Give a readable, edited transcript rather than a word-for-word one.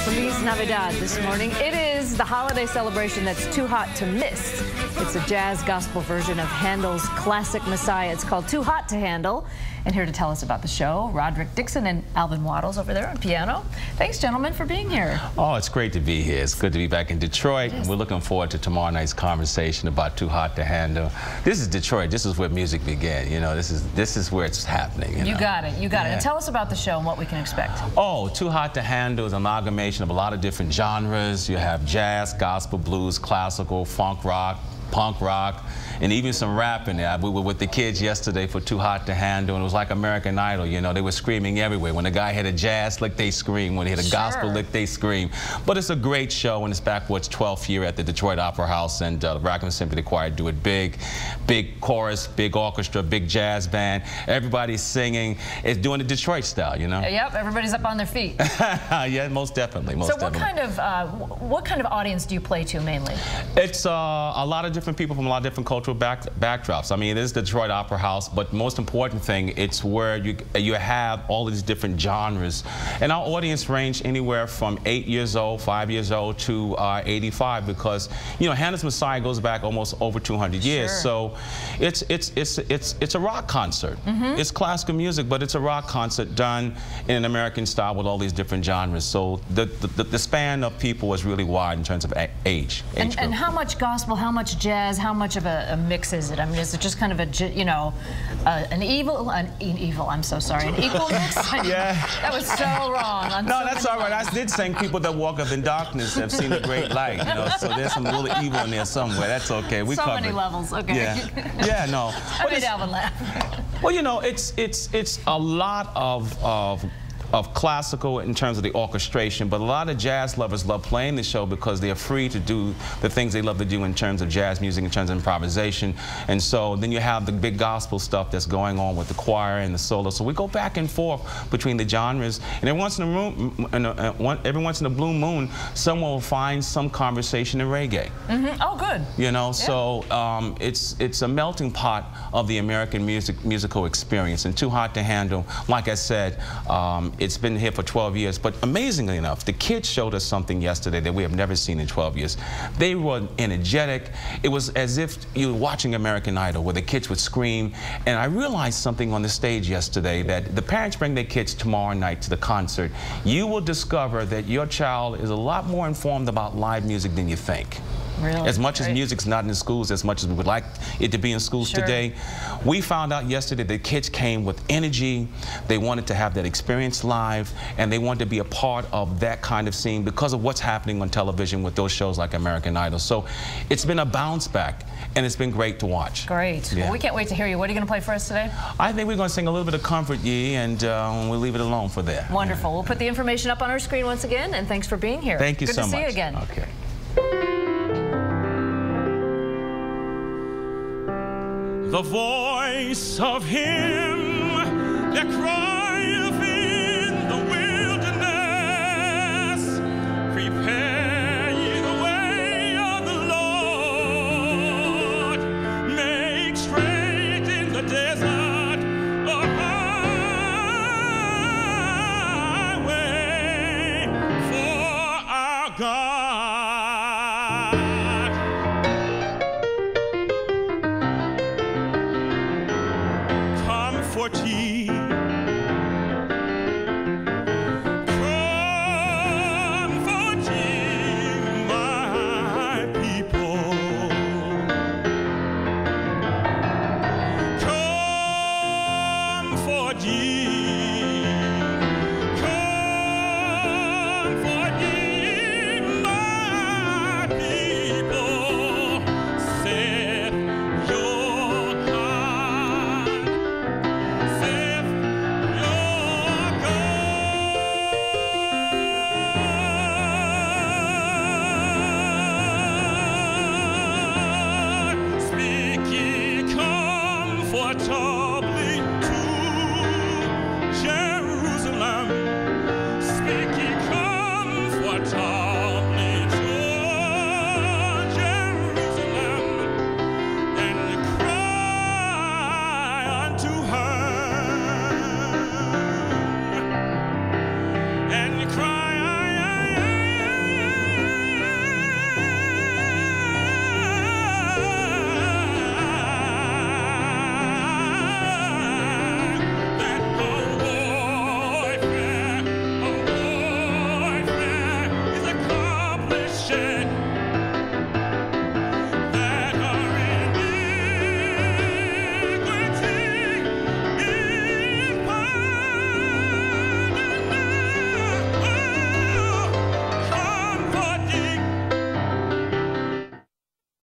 Feliz Navidad this morning. It is the holiday celebration that's too hot to miss. It's a jazz gospel version of Handel's classic Messiah. It's called Too Hot To Handel. And here to tell us about the show, Dixon and Alvin Waddles over there on piano. Thanks, gentlemen, for being here. Oh, it's great to be here. It's good to be back in Detroit. And we're looking forward to tomorrow night's conversation about Too Hot To Handel. This is Detroit. This is where music began. You know, this is where it's happening. You got it. You got it. And tell us about the show and what we can expect. Oh, Too Hot To Handel is an amalgamation of a lot of different genres. You have jazz, gospel, blues, classical, funk rock, punk rock, and even some rap in there. We were with the kids yesterday for Too Hot To Handel, and it was like American Idol. You know, they were screaming everywhere. When the guy hit a jazz lick, they scream. When he hit a gospel lick, they scream. But it's a great show, and it's back for its 12th year at the Detroit Opera House, and the Rockin' Symphony Choir do it big. Big chorus, big orchestra, big jazz band. Everybody's singing. It's doing the Detroit style, you know? Yep, everybody's up on their feet. Yeah, most definitely. Most definitely. What kind of audience do you play to mainly? It's a lot of different people from a lot of different cultural backdrops. I mean, it is the Detroit Opera House, but the most important thing, it's where you have all these different genres. And our audience range anywhere from 8 years old, 5 years old to 85, because, you know, Handel's Messiah goes back almost over 200 years. So it's a rock concert. It's classical music, but it's a rock concert done in an American style with all these different genres. So the span of people was really wide in terms of age group. And how much gospel, how much jazz, how much of a mix is it? I mean, is it just kind of a, you know, an equal mix? Yeah. That was so wrong. No, that's all right. I did sing People That Walk Up in Darkness have seen the great light, you know, so there's some little evil in there somewhere. That's okay. We covered. So many levels. Okay. Yeah. Yeah, no. I made Alvin laugh. Well, you know, it's a lot of classical in terms of the orchestration, but a lot of jazz lovers love playing the show because they're free to do the things they love to do in terms of jazz music, in terms of improvisation. And so then you have the big gospel stuff that's going on with the choir and the solo. So we go back and forth between the genres, and every once in a blue moon, someone will find some conversation in reggae. Oh, good. You know, so it's a melting pot of the American musical experience. And Too Hot To Handel, like I said, it's been here for 12 years, but amazingly enough, the kids showed us something yesterday that we have never seen in 12 years. They were energetic. It was as if you were watching American Idol, where the kids would scream. And I realized something on the stage yesterday, that the parents bring their kids tomorrow night to the concert. You will discover that your child is a lot more informed about live music than you think. Really? As much as music's not in schools, as much as we would like it to be in schools today, we found out yesterday that kids came with energy. They wanted to have that experience live, and they wanted to be a part of that kind of scene because of what's happening on television with those shows like American Idol. So it's been a bounce back, and it's been great to watch. Great. Yeah. Well, we can't wait to hear you. What are you going to play for us today? I think we're going to sing a little bit of Comfort Ye, and we'll leave it alone for there. Wonderful. We'll put the information up on our screen once again, and thanks for being here. Thank you so much. Good to see you again. Okay. The voice of him that crieth in the wilderness, prepare ye the way of the Lord, make straight in the desert a highway for our God. Comfort ye shed.